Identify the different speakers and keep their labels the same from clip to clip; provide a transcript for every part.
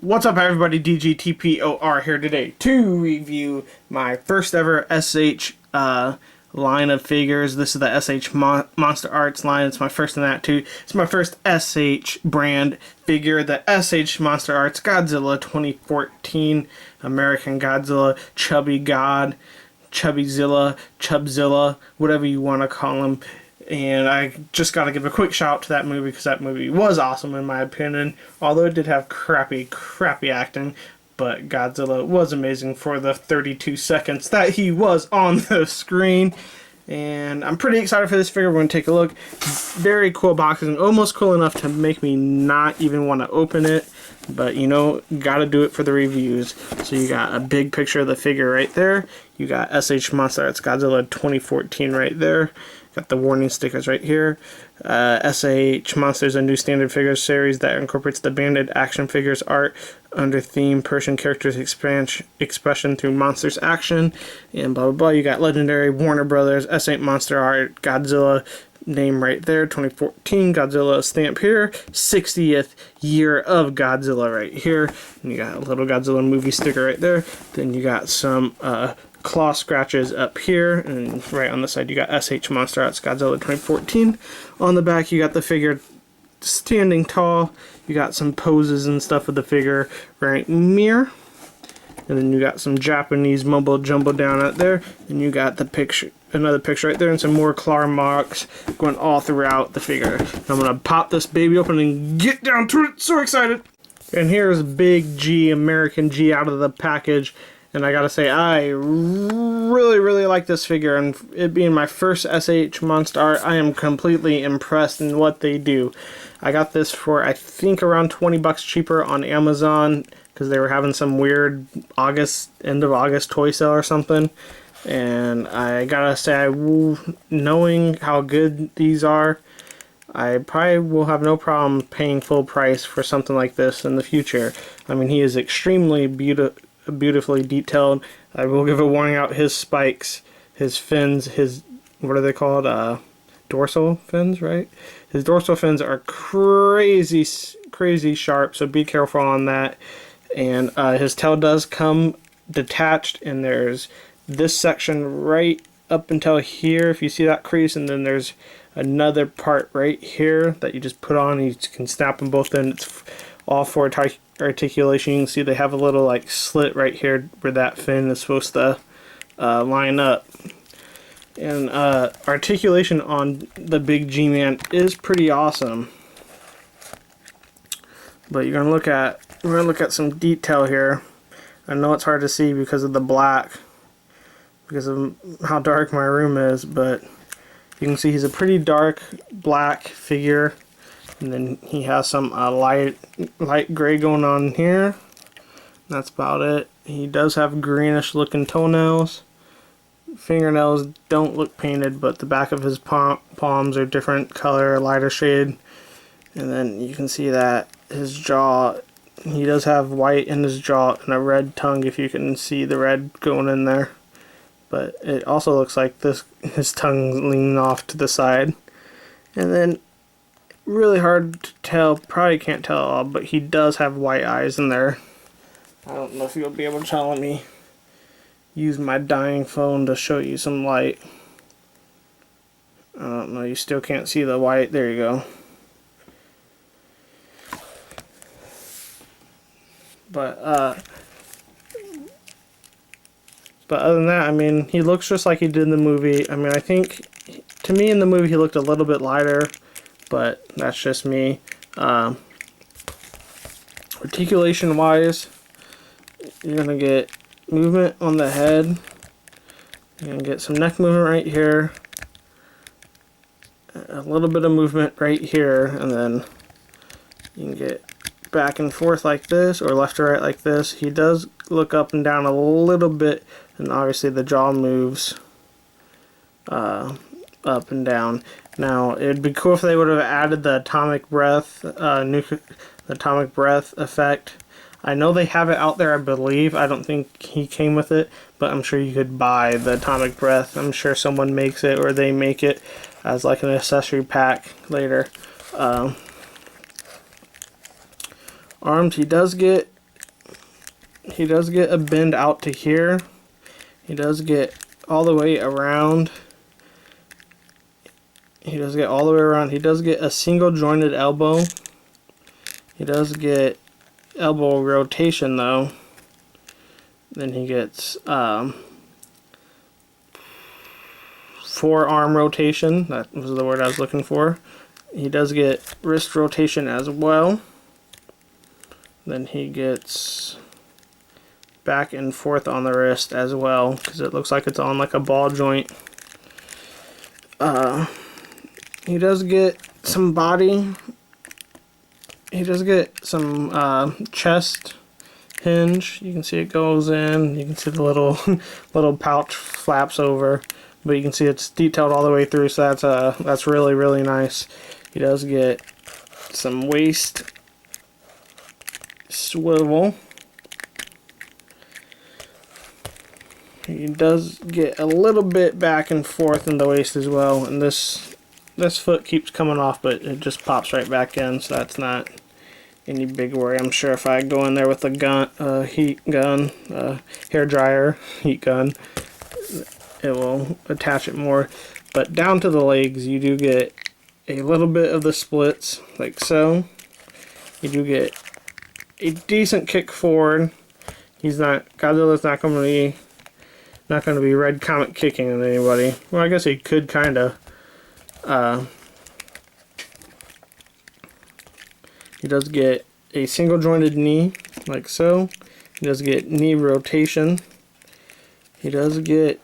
Speaker 1: What's up, everybody? DGTPOR here today to review my first ever SH line of figures. This is the SH Monsterarts line. It's my first in that too. It's my first SH brand figure, the SH Monsterarts Godzilla 2014 American Godzilla, Chubby God, Chubbyzilla, Chubzilla, whatever you want to call him. And I just got to give a quick shout out to that movie because that movie was awesome in my opinion. Although it did have crappy acting, but Godzilla was amazing for the 32 seconds that he was on the screen. And I'm pretty excited for this figure. We're going to take a look. Very cool boxes, and almost cool enough to make me not even want to open it. But you know, gotta do it for the reviews. So you got a big picture of the figure right there. You got SH Monsterarts Godzilla 2014 right there. Got the warning stickers right here. SH Monsters, a new standard figures series that incorporates the banded action figures art under theme Persian characters expression through monsters action, and blah blah blah. You got legendary Warner Brothers SH Monsterarts Godzilla name right there, 2014 Godzilla stamp here, 60th year of Godzilla right here. And you got a little Godzilla movie sticker right there. Then you got some claw scratches up here, and right on the side you got SH Monsterarts Godzilla 2014. On the back you got the figure standing tall. You got some poses and stuff of the figure right mirror, and then you got some Japanese mumbo jumbo down out there, and you got the picture, another picture right there, and some more claw marks going all throughout the figure. I'm gonna pop this baby open and get down to it. So excited! And here's Big G, American G, out of the package. And I gotta say, I really like this figure, and it being my first SH Monster Art, I am completely impressed in what they do. I got this for, I think, around 20 bucks cheaper on Amazon, because they were having some weird end of August toy sale or something. And I gotta say, knowing how good these are, I probably will have no problem paying full price for something like this in the future. I mean, he is extremely beautifully detailed. I will give a warning out, his spikes, his fins, his, what are they called, dorsal fins, right? His dorsal fins are crazy sharp, so be careful on that. And his tail does come detached, and there's this section right up until here, if you see that crease, and then there's another part right here that you just put on. You can snap them both in. It's all for articulation. You can see they have a little like slit right here where that fin is supposed to line up. And articulation on the Big G-Man is pretty awesome. But we're gonna look at some detail here. I know it's hard to see because of the black, because of how dark my room is, but you can see he's a pretty dark black figure. And then he has some light gray going on here. That's about it. He does have greenish looking toenails. Fingernails don't look painted, but the back of his palms are different color, lighter shade. And then you can see that his jaw, he does have white in his jaw and a red tongue, if you can see the red going in there. But it also looks like his tongue's leaning off to the side. And then really hard to tell, probably can't tell all, but he does have white eyes in there. I don't know if you'll be able to tell. Let me use my dying phone to show you some light. I don't know, you still can't see the white. There you go. But other than that, I mean, he looks just like he did in the movie. I mean, I think, to me in the movie he looked a little bit lighter, but that's just me. Articulation wise, you're gonna get movement on the head. You're gonna get some neck movement right here, a little bit of movement right here, and then you can get back and forth like this, or left to right like this. He does look up and down a little bit, and obviously the jaw moves up and down. Now, it'd be cool if they would have added the atomic breath, atomic breath effect. I know they have it out there, I believe. I don't think he came with it, but I'm sure you could buy the atomic breath. I'm sure someone makes it, or they make it as like an accessory pack later. Arms, he does get he does get a bend out to here. He does get all the way around. He does get all the way around. He does get a single jointed elbow. He does get elbow rotation though. Then he gets forearm rotation. That was the word I was looking for. He does get wrist rotation as well. Then he gets back and forth on the wrist as well, because it looks like it's on like a ball joint. He does get some body. He does get some chest hinge. You can see it goes in. You can see the little pouch flaps over, but you can see it's detailed all the way through. So that's really, really nice. He does get some waist swivel. He does get a little bit back and forth in the waist as well, and this foot keeps coming off, but it just pops right back in, so that's not any big worry. I'm sure if I go in there with a gun, heat gun, hair dryer, heat gun, it will attach it more. But down to the legs, you do get a little bit of the splits, like so. You do get a decent kick forward. Godzilla's not going to be red comet kicking at anybody. Well, I guess he could kind of. He does get a single jointed knee, like so. He does get knee rotation. He does get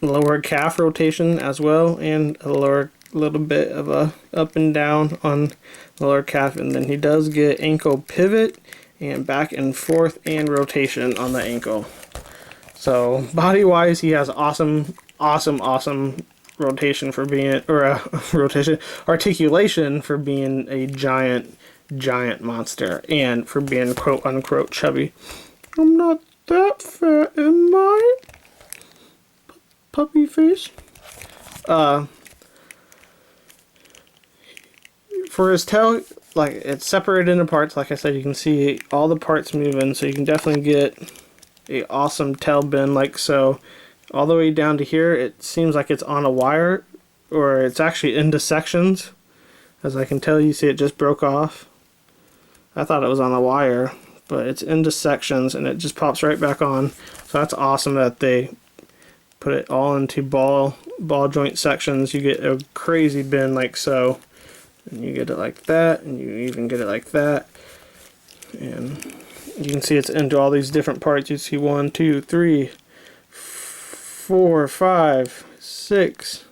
Speaker 1: lower calf rotation as well, and a little bit of a up and down on the lower calf. And then he does get ankle pivot and back and forth and rotation on the ankle. So body wise, he has awesome rotation for being, or articulation for being a giant monster, and for being quote unquote chubby. I'm not that fat, am I? Puppy face. For his tail, like, it's separated into parts. Like I said, you can see all the parts moving, so you can definitely get a awesome tail bend like so. All the way down to here, it seems like it's on a wire, or it's actually into sections. As I can tell, you see it just broke off. I thought it was on a wire, but it's into sections and it just pops right back on. So that's awesome that they put it all into ball joint sections. You get a crazy bend like so. And you get it like that, and you even get it like that. And you can see it's into all these different parts. You see 1, 2, 3, 4, 5, 6,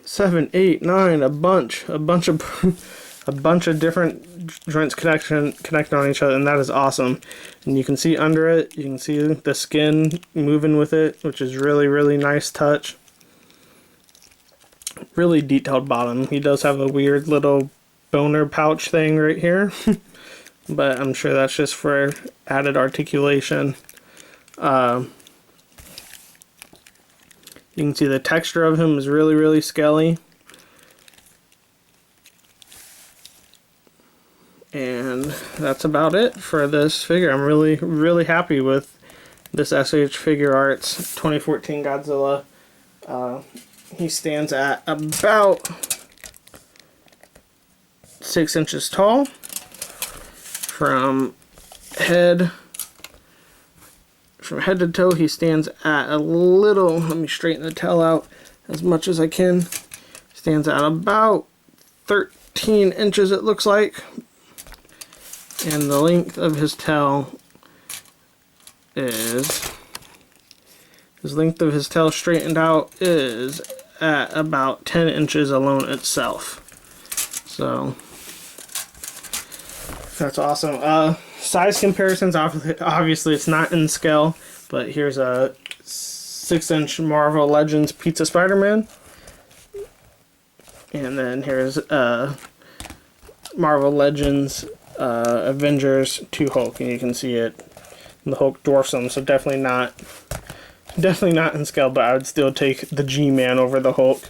Speaker 1: 7, 8, 9, a bunch of different joints connected on each other, and that is awesome. And you can see under it, you can see the skin moving with it, which is really, really nice touch. Really detailed bottom. He does have a weird little boner pouch thing right here, but I'm sure that's just for added articulation. You can see the texture of him is really, really scaly. And that's about it for this figure. I'm really, really happy with this SH Figure Arts 2014 Godzilla. He stands at about 6 inches tall. From head to toe, he stands at a little, let me straighten the tail out as much as I can. Stands at about 13 inches, it looks like. And the length of his tail is, his length of his tail straightened out is at about 10 inches alone itself. So that's awesome. Size comparisons, obviously it's not in scale, but here's a 6-inch Marvel Legends Pizza Spider-Man. And then here's Marvel Legends Avengers 2 Hulk, and you can see it. The Hulk dwarfs him, so definitely not in scale, but I would still take the G-Man over the Hulk.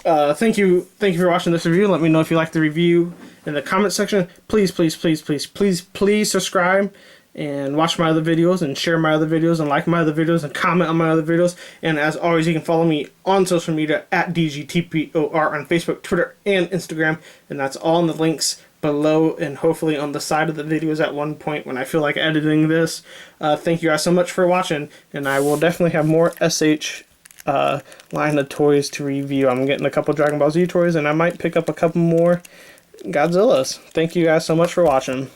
Speaker 1: Thank you for watching this review. Let me know if you liked the review, in the comment section. Please, please, please, please, please, please subscribe and watch my other videos and share my other videos and like my other videos and comment on my other videos. And as always, you can follow me on social media at DGTPOR on Facebook, Twitter, and Instagram. And that's all in the links below and hopefully on the side of the videos at one point when I feel like editing this. Thank you guys so much for watching, and I will definitely have more SH line of toys to review. I'm getting a couple Dragon Ball Z toys, and I might pick up a couple more Godzillas. Thank you guys so much for watching.